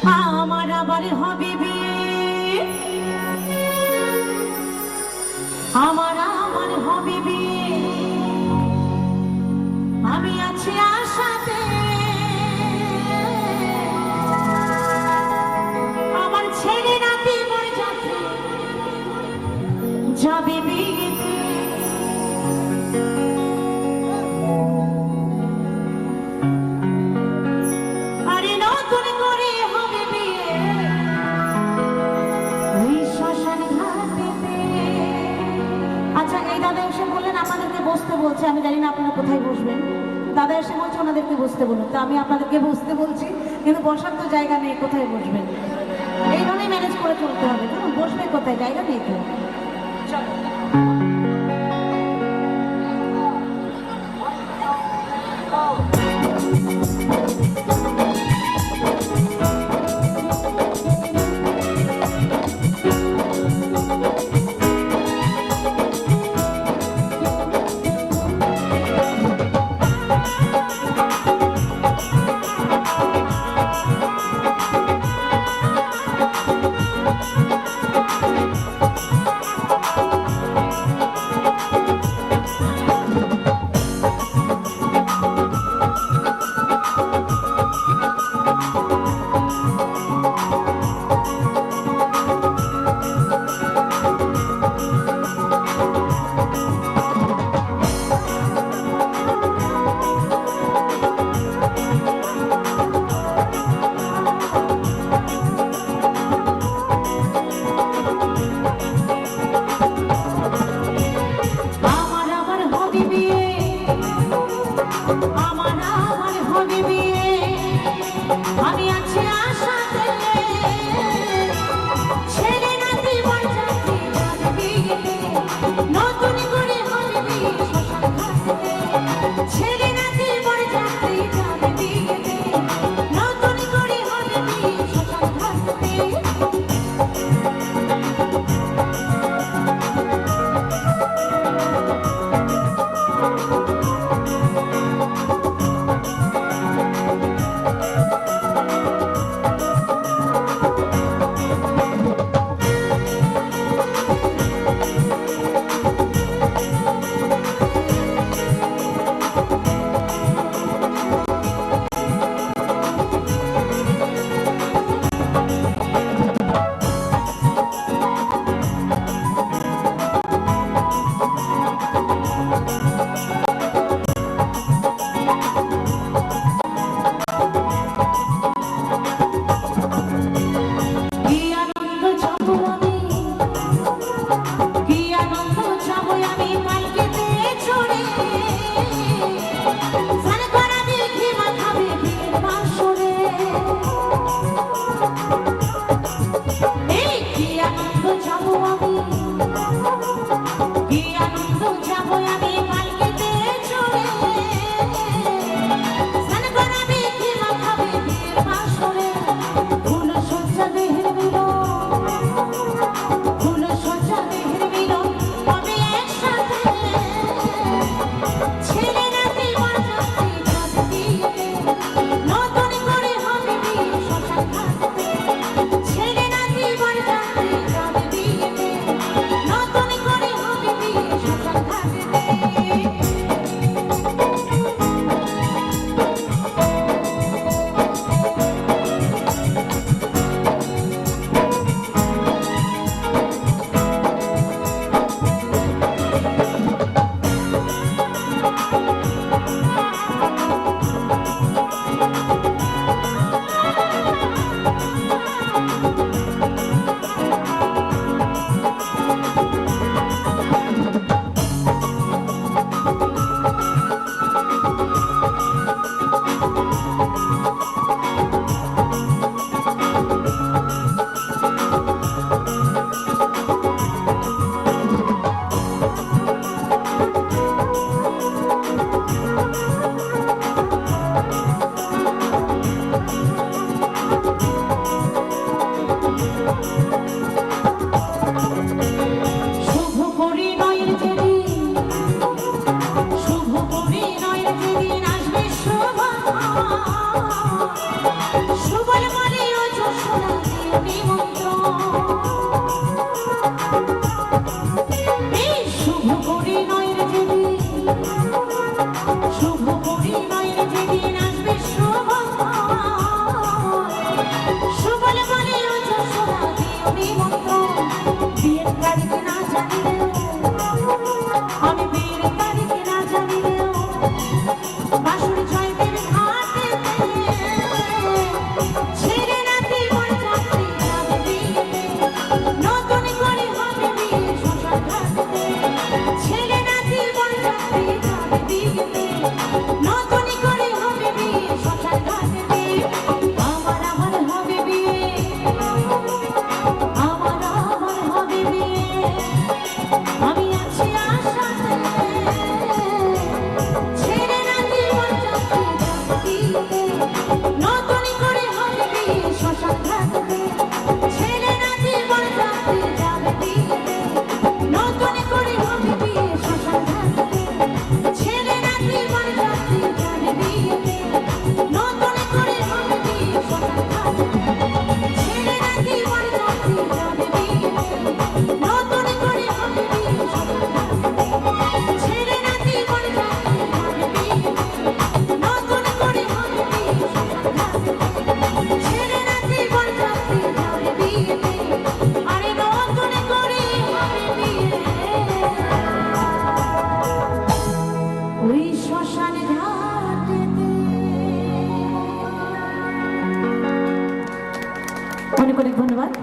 আমার আবার হবে বিয়ে, আমার হবে বিয়ে, আমি আছি আশাতে, আমার ছেলে নাতি মরে যাচ্ছে যাবে বিয়েতে। আরে নতুন করে হবে বিয়ে ওই শ্মশান ঘাটেতে। আচ্ছা, এই দাদা এসে বললেন আমাদেরকে বসতে বলছে, আমি জানি না আপনারা কোথায় বসবেন। দাদা এসে বলছে ওনাদেরকে বসতে বলুন, তো আমি আপনাদেরকে বসতে বলছি, কিন্তু বসার তো জায়গা নেই, কোথায় বসবেন? এইভাবেই ম্যানেজ করে চলতে হবে। বসবে কোথায়? জায়গা নেই তো। চলো। শ্মশান ঘাটে